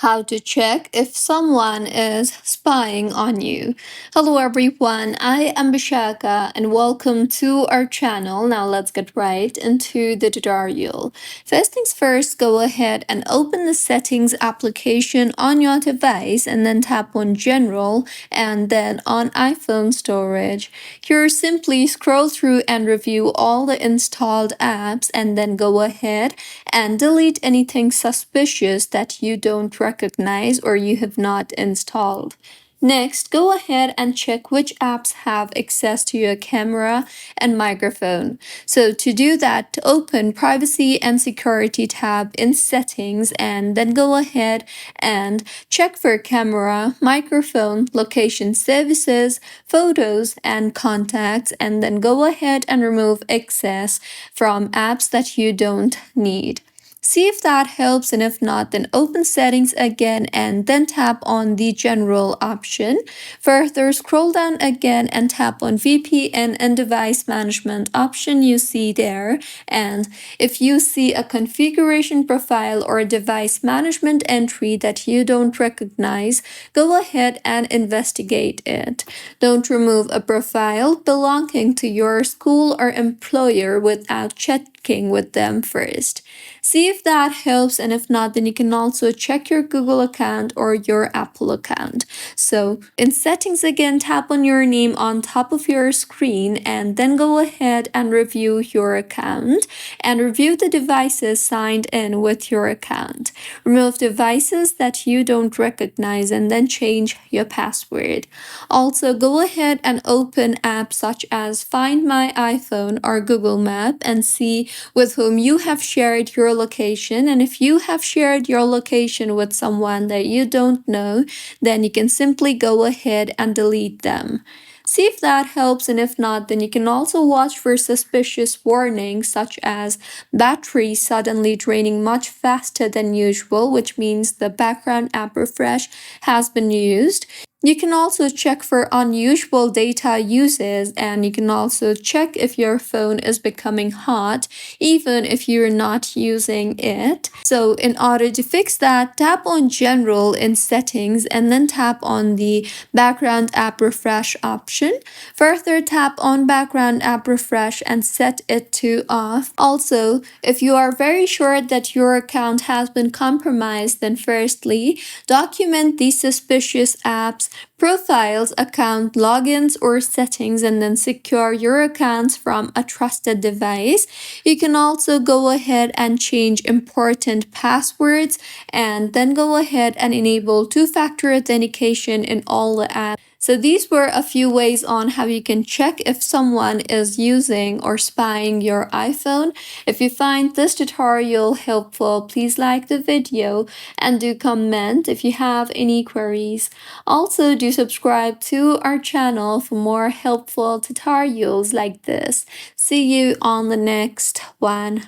How to check if someone is spying on you. Hello everyone, I am Bishaka and welcome to our channel. Now let's get right into the tutorial. First things first, go ahead and open the settings application on your device and then tap on general and then on iPhone storage. Here simply scroll through and review all the installed apps and then go ahead and delete anything suspicious that you don't recognize or you have not installed. Next, go ahead and check which apps have access to your camera and microphone. So to do that, open Privacy and Security tab in Settings and then go ahead and check for camera, microphone, location services, photos, and contacts, and then go ahead and remove access from apps that you don't need. See if that helps, and if not, then open settings again and then tap on the general option. Further, scroll down again and tap on VPN and device management option you see there. And if you see a configuration profile or a device management entry that you don't recognize, go ahead and investigate it. Don't remove a profile belonging to your school or employer without checking with them first. See if that helps, and if not, then you can also check your Google account or your Apple account. So in settings again, tap on your name on top of your screen and then go ahead and review your account and review the devices signed in with your account. Remove devices that you don't recognize and then change your password. Also, go ahead and open apps such as Find My iPhone or Google Map and see with whom you have shared your location. And if you have shared your location with someone that you don't know, then you can simply go ahead and delete them. See if that helps, and if not, then you can also watch for suspicious warnings such as battery suddenly draining much faster than usual, which means the background app refresh has been used. You can also check for unusual data uses, and you can also check if your phone is becoming hot even if you're not using it. So in order to fix that, tap on General in Settings and then tap on the Background App Refresh option. Further, tap on Background App Refresh and set it to off. Also, if you are very sure that your account has been compromised, then firstly, document the suspicious apps, profiles, account logins, or settings, and then secure your accounts from a trusted device. You can also go ahead and change important passwords and then go ahead and enable two-factor authentication in all the apps. So these were a few ways on how you can check if someone is using or spying your iPhone. If you find this tutorial helpful, please like the video and do comment if you have any queries. Also, do subscribe to our channel for more helpful tutorials like this. See you on the next one.